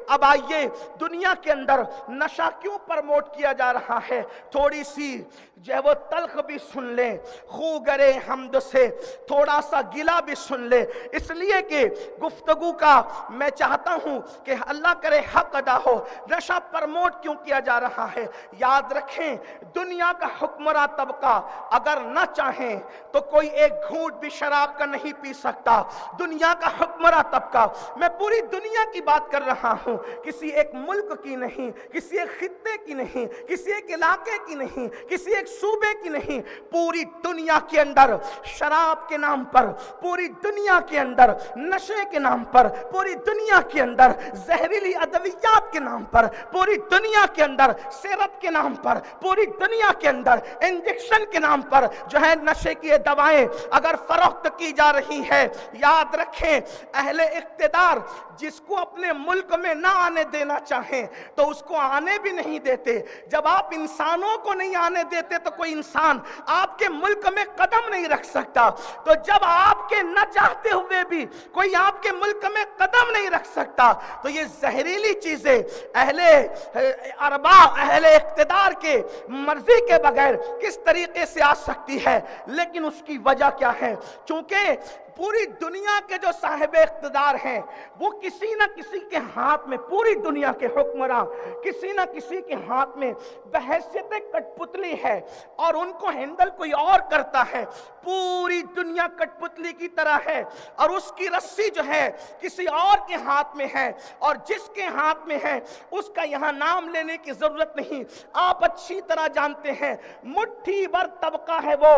اب آئیے دنیا کے اندر نشہ کیوں پرموٹ کیا جا رہا ہے، تھوڑی سی جو ہے وہ تلخ بھی سن لیں، خو گرے حمد سے تھوڑا سا گلا بھی سن لیں، اس لیے کہ گفتگو کا میں چاہتا ہوں کہ اللہ کرے حق ادا ہو۔ نشہ پرموٹ کیوں کیا جا رہا ہے؟ یاد رکھیں دنیا کا حکمراں طبقہ اگر نہ چاہیں تو کوئی ایک گھونٹ بھی شراب کا نہیں پی سکتا۔ دنیا کا حکمراں طبقہ، میں پوری دنیا کی بات کر رہا ہوں، کسی ایک ملک کی نہیں، کسی ایک خطے کی نہیں، کسی ایک علاقے کی نہیں، کسی ایک صوبے کی نہیں، پوری دنیا کے اندر شراب کے نام پر، پوری دنیا کے اندر نشے کے نام پر، پوری دنیا کے اندر زہریلی ادویات کے نام پر، پوری دنیا کے اندر سیرپ کے نام پر، پوری دنیا کے اندر انجیکشن کے نام پر جو ہے نشے کی دوائیں اگر فروخت کی جا رہی ہے، یاد رکھیں اہل اقتدار جس کو اپنے ملک میں نہ آنے دینا چاہیں تو اس کو آنے بھی نہیں دیتے۔ جب آپ انسانوں کو نہیں آنے دیتے تو کوئی انسان آپ کے ملک میں قدم نہیں رکھ سکتا، تو جب آپ کے نہ چاہتے ہوئے بھی کوئی آپ کے ملک میں قدم نہیں رکھ سکتا تو یہ زہریلی چیزیں اہل ارباب، اہل اقتدار کے مرضی کے بغیر کس طریقے سے آ سکتی ہے؟ لیکن اس کی وجہ کیا ہے؟ چونکہ پوری دنیا کے جو صاحب اقتدار ہیں وہ کسی نہ کسی کے ہاتھ میں، پوری دنیا کے حکمراں کسی نہ کسی کے ہاتھ میں بحیثیت کٹ پتلی ہے اور ان کو ہینڈل کوئی اور کرتا ہے۔ پوری دنیا کٹ پتلی کی طرح ہے اور اس کی رسی جو ہے کسی اور کے ہاتھ میں ہے، اور جس کے ہاتھ میں ہے اس کا یہاں نام لینے کی ضرورت نہیں، آپ اچھی طرح جانتے ہیں۔ مٹھی بھر طبقہ ہے وہ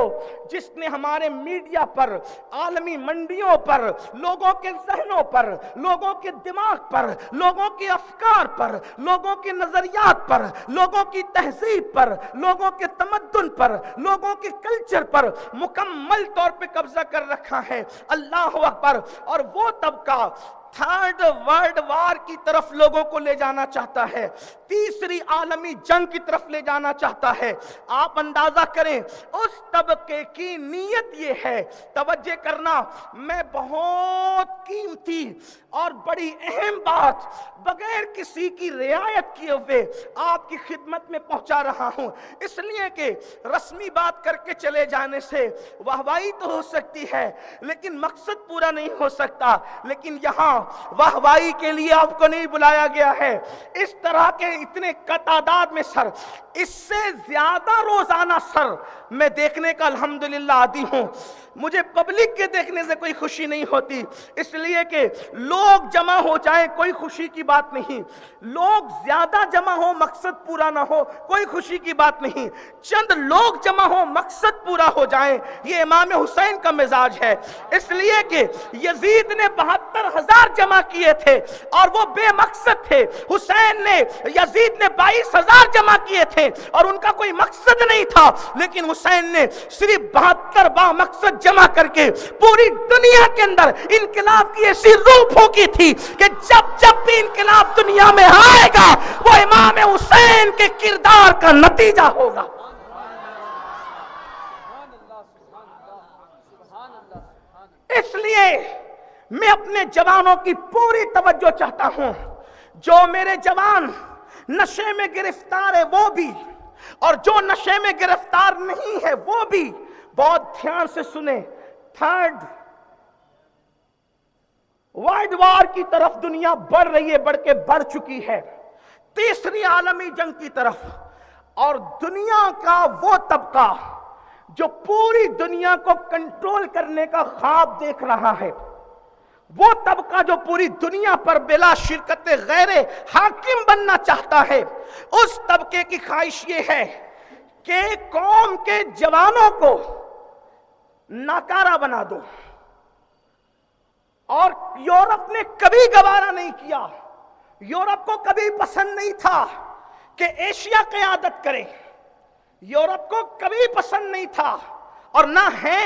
جس نے ہمارے میڈیا پر، عالمی منڈیوں پر، لوگوں کے ذہنوں پر، لوگوں کے دماغ پر، لوگوں کے افکار پر، لوگوں کے نظریات پر، لوگوں کی تہذیب پر، لوگوں کے تمدن پر، لوگوں کے کلچر پر مکمل طور پہ قبضہ کر رکھا ہے۔ اللہ اکبر۔ اور وہ طبقہ تھرڈ ورلڈ وار کی طرف لوگوں کو لے جانا چاہتا ہے، تیسری عالمی جنگ کی طرف لے جانا چاہتا ہے۔ آپ اندازہ کریں اس طبقے کی نیت یہ ہے، توجہ کرنا، میں بہت قیمتی اور بڑی اہم بات بغیر کسی کی رعایت کیے ہوئے آپ کی خدمت میں پہنچا رہا ہوں، اس لیے کہ رسمی بات کر کے چلے جانے سے واہوائی تو ہو سکتی ہے لیکن مقصد پورا نہیں ہو سکتا۔ لیکن یہاں واہوائی کے لیے آپ کو نہیں بلایا گیا ہے، اس طرح کے اتنے تعداد میں سر، اس سے زیادہ روزانہ سر میں دیکھنے کا الحمدللہ عادی ہوں۔ مجھے پبلک کے دیکھنے سے کوئی خوشی نہیں ہوتی، اس لیے کہ لوگ جمع ہو جائیں کوئی خوشی کی بات نہیں، لوگ زیادہ جمع ہو مقصد پورا نہ ہو کوئی خوشی کی بات نہیں، چند لوگ جمع ہو مقصد پورا ہو جائیں یہ امام حسین کا مزاج ہے۔ اس لیے کہ یزید نے 72,000 جمع کیے تھے اور وہ بے مقصد تھے، یزید نے 22,000 جمع کیے تھے اور ان کا کوئی مقصد نہیں تھا، لیکن حسین نے صرف 72 با مقصد جمع کر کے پوری دنیا کے اندر انقلاب کی ایسی روح پھونکی تھی کہ جب بھی انقلاب دنیا میں آئے گا وہ امام حسین کے کردار کا نتیجہ ہوگا۔ اس لیے میں اپنے جوانوں کی پوری توجہ چاہتا ہوں، جو میرے جوان نشے میں گرفتار ہے وہ بھی، اور جو نشے میں گرفتار نہیں ہے وہ بھی بہت دھیان سے سنیں۔ تھرڈ ورلڈ وار کی طرف دنیا بڑھ رہی ہے، بڑھ کے بڑھ چکی ہے، تیسری عالمی جنگ کی طرف، اور دنیا کا وہ طبقہ جو پوری دنیا کو کنٹرول کرنے کا خواب دیکھ رہا ہے، وہ طبقہ جو پوری دنیا پر بلا شرکت غیر حاکم بننا چاہتا ہے، اس طبقے کی خواہش یہ ہے کہ قوم کے جوانوں کو ناکارہ بنا دو۔ اور یورپ نے کبھی گوارا نہیں کیا، یورپ کو کبھی پسند نہیں تھا کہ ایشیا قیادت کرے، یورپ کو کبھی پسند نہیں تھا اور نہ ہے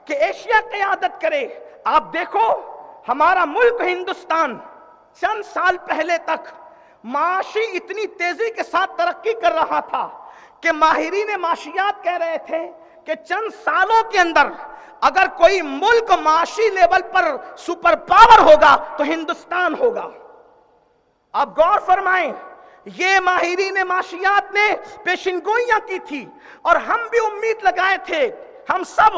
کہ ایشیا قیادت کرے۔ آپ دیکھو ہمارا ملک ہندوستان چند سال پہلے تک معاشی اتنی تیزی کے ساتھ ترقی کر رہا تھا کہ ماہرین معاشیات کہہ رہے تھے کہ چند سالوں کے اندر اگر کوئی ملک معاشی لیول پر سپر پاور ہوگا تو ہندوستان ہوگا۔ آپ غور فرمائیں، یہ ماہرین معاشیات نے پیشنگوئیاں کی تھی اور ہم بھی امید لگائے تھے، ہم سب،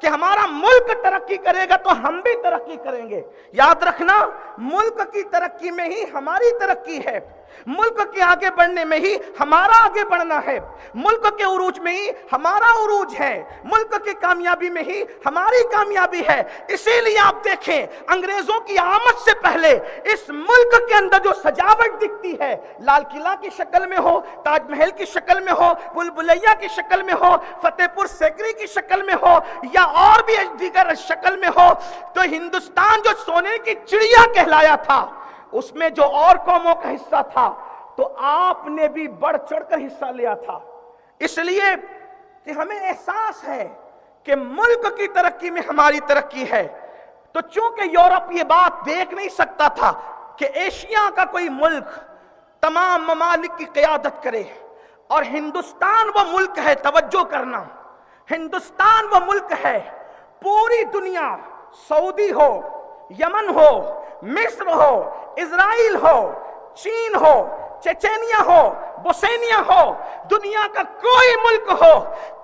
کہ ہمارا ملک ترقی کرے گا تو ہم بھی ترقی کریں گے۔ یاد رکھنا، ملک کی ترقی میں ہی ہماری ترقی ہے، ملک کے آگے بڑھنے میں ہی ہمارا آگے بڑھنا ہے، ملک کے عروج میں ہی ہمارا عروج ہے، ملک کی کامیابی میں ہی ہماری کامیابی ہے۔ اسی لیے آپ دیکھیں، انگریزوں کی آمد سے پہلے اس ملک کے اندر جو سجاوٹ دکھتی ہے، لال قلعہ کی شکل میں ہو، تاج محل کی شکل میں ہو، بھول بھلیاں کی شکل میں ہو، فتح پور سیکری کی شکل میں ہو، یا اور بھی دیگر شکل میں ہو، تو ہندوستان جو سونے کی چڑیا کہلایا تھا، اس میں جو اور قوموں کا حصہ تھا، تو آپ نے بھی بڑھ چڑھ کر حصہ لیا تھا۔ اس لیے کہ ہمیں احساس ہے کہ ملک کی ترقی میں ہماری ترقی ہے، تو چونکہ یورپ یہ بات دیکھ نہیں سکتا تھا کہ ایشیا کا کوئی ملک تمام ممالک کی قیادت کرے، اور ہندوستان وہ ملک ہے، توجہ کرنا، ہندوستان وہ ملک ہے، پوری دنیا، سعودی ہو، یمن ہو، مصر ہو، اسرائیل ہو، چین ہو، چچینیا ہو، بوسنیا ہو، دنیا کا کوئی ملک ہو،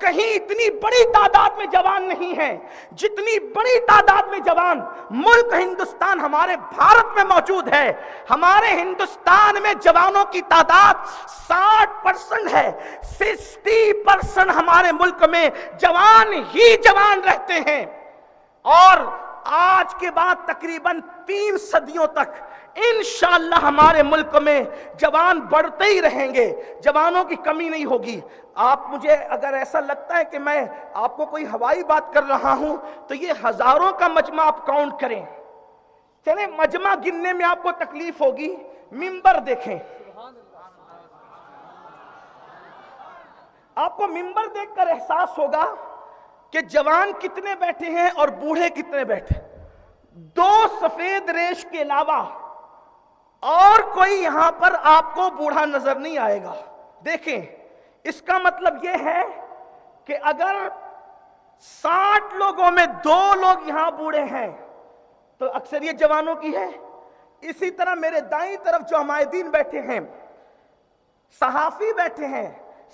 کہیں اتنی بڑی تعداد میں جوان نہیں ہیں جتنی بڑی تعداد میں جوان ملک ہندوستان ہمارے بھارت میں موجود ہے۔ ہمارے ہندوستان میں جوانوں کی تعداد 60% ہے، 60% ہمارے ملک میں جوان ہی جوان رہتے ہیں، اور آج کے بعد تقریباً 3 صدیوں تک انشاءاللہ ہمارے ملک میں جوان بڑھتے ہی رہیں گے، جوانوں کی کمی نہیں ہوگی۔ آپ مجھے اگر ایسا لگتا ہے کہ میں آپ کو کوئی ہوائی بات کر رہا ہوں تو یہ ہزاروں کا مجمع آپ کاؤنٹ کریں، چلیں مجمع گننے میں آپ کو تکلیف ہوگی، ممبر دیکھیں، آپ کو ممبر دیکھ کر احساس ہوگا کہ جوان کتنے بیٹھے ہیں اور بوڑھے کتنے بیٹھے، 2 سفید ریش کے علاوہ اور کوئی یہاں پر آپ کو بوڑھا نظر نہیں آئے گا۔ دیکھیں، اس کا مطلب یہ ہے کہ اگر 60 لوگوں میں 2 لوگ یہاں بوڑھے ہیں تو اکثریت جوانوں کی ہے۔ اسی طرح میرے دائیں طرف جو عمائدین بیٹھے ہیں، صحافی بیٹھے ہیں،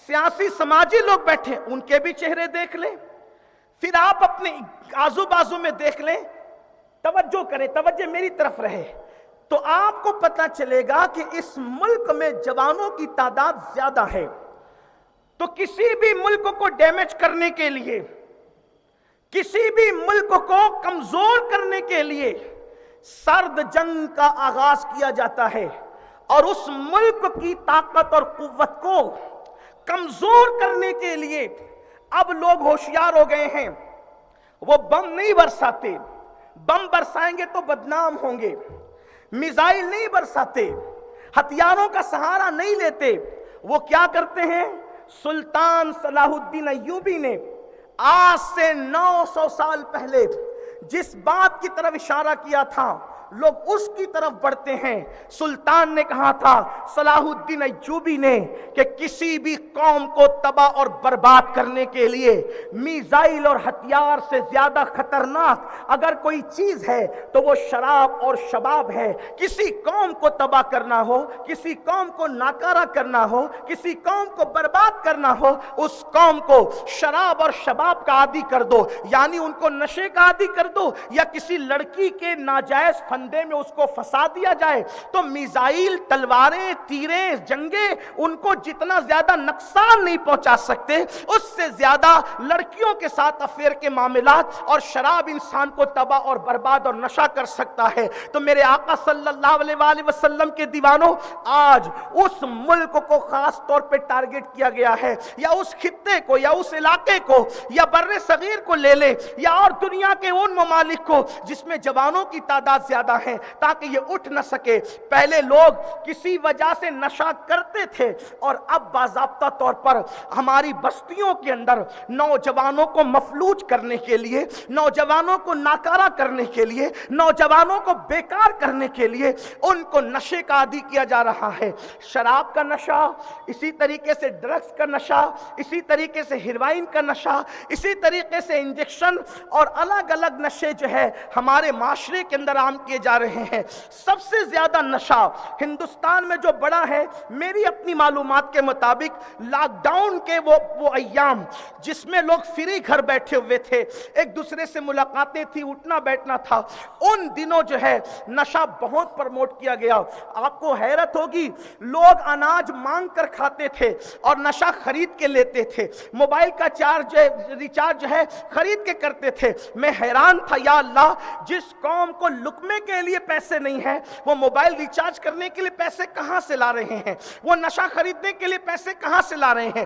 سیاسی سماجی لوگ بیٹھے ہیں، ان کے بھی چہرے دیکھ لیں، پھر آپ اپنے آزو بازو میں دیکھ لیں، توجہ کریں، توجہ میری طرف رہے، تو آپ کو پتہ چلے گا کہ اس ملک میں جوانوں کی تعداد زیادہ ہے۔ تو کسی بھی ملک کو ڈیمیج کرنے کے لیے، کسی بھی ملک کو کمزور کرنے کے لیے سرد جنگ کا آغاز کیا جاتا ہے، اور اس ملک کی طاقت اور قوت کو کمزور کرنے کے لیے اب لوگ ہوشیار ہو گئے ہیں، وہ بم نہیں برساتے، بم برسائیں گے تو بدنام ہوں گے، میزائل نہیں برساتے، ہتھیاروں کا سہارا نہیں لیتے، وہ کیا کرتے ہیں؟ سلطان صلاح الدین ایوبی نے آج سے 900 سال پہلے جس بات کی طرف اشارہ کیا تھا، لوگ اس کی طرف بڑھتے ہیں۔ سلطان نے کہا تھا، صلاح الدین ایوبی نے، کہ کسی بھی قوم کو تباہ اور برباد کرنے کے لیے میزائل اور ہتھیار سے زیادہ خطرناک اگر کوئی چیز ہے تو وہ شراب اور شباب ہے۔ کسی قوم کو تباہ کرنا ہو، کسی قوم کو ناکارہ کرنا ہو، کسی قوم کو برباد کرنا ہو، اس قوم کو شراب اور شباب کا عادی کر دو، یعنی ان کو نشے کا عادی کر دو، یا کسی لڑکی کے ناجائز فندے میں اس کو پھنسا دیا جائے، تو میزائل، تلواریں، تیریں، جنگیں ان کو جتنا زیادہ نقصان نہیں پہنچا سکتے، اس سے زیادہ لڑکیوں کے ساتھ افیئر کے معاملات اور شراب انسان کو تباہ اور برباد اور نشہ کر سکتا ہے۔ تو میرے آقا صلی اللہ علیہ وآلہ وسلم کے دیوانوں، آج اس ملک کو خاص طور پہ ٹارگٹ کیا گیا ہے، یا اس خطے کو، یا اس علاقے کو، یا بر صغیر کو لے لے، یا اور دنیا کے ان ممالک کو جس میں جوانوں کی تعداد زیادہ ہے، تاکہ یہ اٹھ نہ سکے۔ پہلے لوگ کسی وجہ سے نشہ کرتے تھے، اور اب باضابطہ طور پر ہماری بستیوں کے اندر نوجوانوں کو مفلوج کرنے کے لیے، نوجوانوں کو ناکارہ کرنے کے لیے، نوجوانوں کو بیکار کرنے کے لیے ان کو نشے کا عادی کیا جا رہا ہے۔ شراب کا نشہ، اسی طریقے سے ڈرگز کا نشہ، اسی طریقے سے ہیروئن کا نشہ، اسی طریقے سے انجیکشن اور الگ الگ نشے جو ہے ہمارے معاشرے کے اندر عام کیے کیے جا رہے ہیں۔ سب سے زیادہ نشہ ہندوستان میں جو بڑا ہے، میری اپنی معلومات کے مطابق لاک ڈاؤن کے وہ ایام جس میں لوگ فری گھر بیٹھے ہوئے تھے، ایک دوسرے سے ملاقاتیں تھی، اٹھنا بیٹھنا تھا، ان دنوں جو ہے نشہ بہت پرموٹ کیا گیا۔ آپ کو حیرت ہوگی، لوگ اناج مانگ کر کھاتے تھے اور نشہ خرید کے لیتے تھے، موبائل کا ریچارج ہے خرید کے کرتے تھے۔ میں حیران تھا، یا اللہ، جس قوم کو لقمے کے لیے پیسے نہیں ہیں، وہ موبائل ریچارج کرنے کے لیے پیسے کہاں سے لا رہے ہیں؟ وہ نشہ خریدنے کے لیے پیسے کہاں سے لا رہے ہیں؟